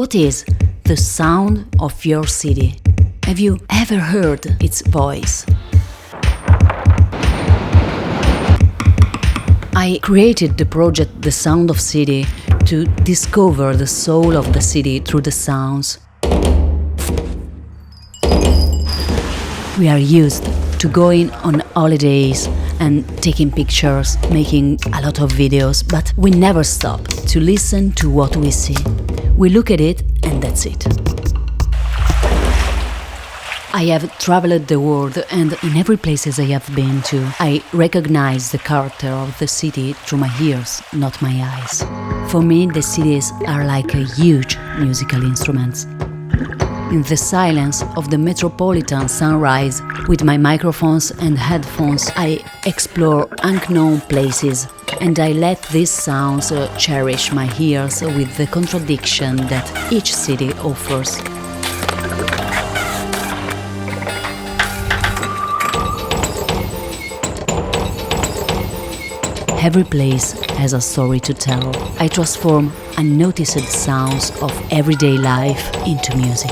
What is the sound of your city? Have you ever heard its voice? I created the project The Sound of City to discover the soul of the city through the sounds. We are used to going on holidays and taking pictures, making a lot of videos, but we never stop to listen to what we see. We look at it and that's it. I have traveled the world, and in every place I have been to, I recognize the character of the city through my ears, not my eyes. For me, the cities are like a huge musical instruments. In the silence of the metropolitan sunrise, with my microphones and headphones, I explore unknown places, and I let these sounds cherish my ears with the contradiction that each city offers. Every place has a story to tell. I transform unnoticed sounds of everyday life into music.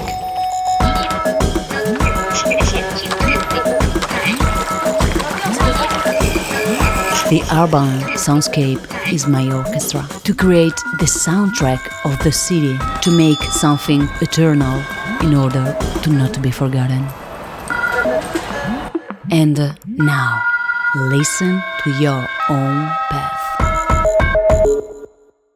The urban soundscape is my orchestra, to create the soundtrack of the city, to make something eternal in order to not be forgotten. And now, listen to your own path.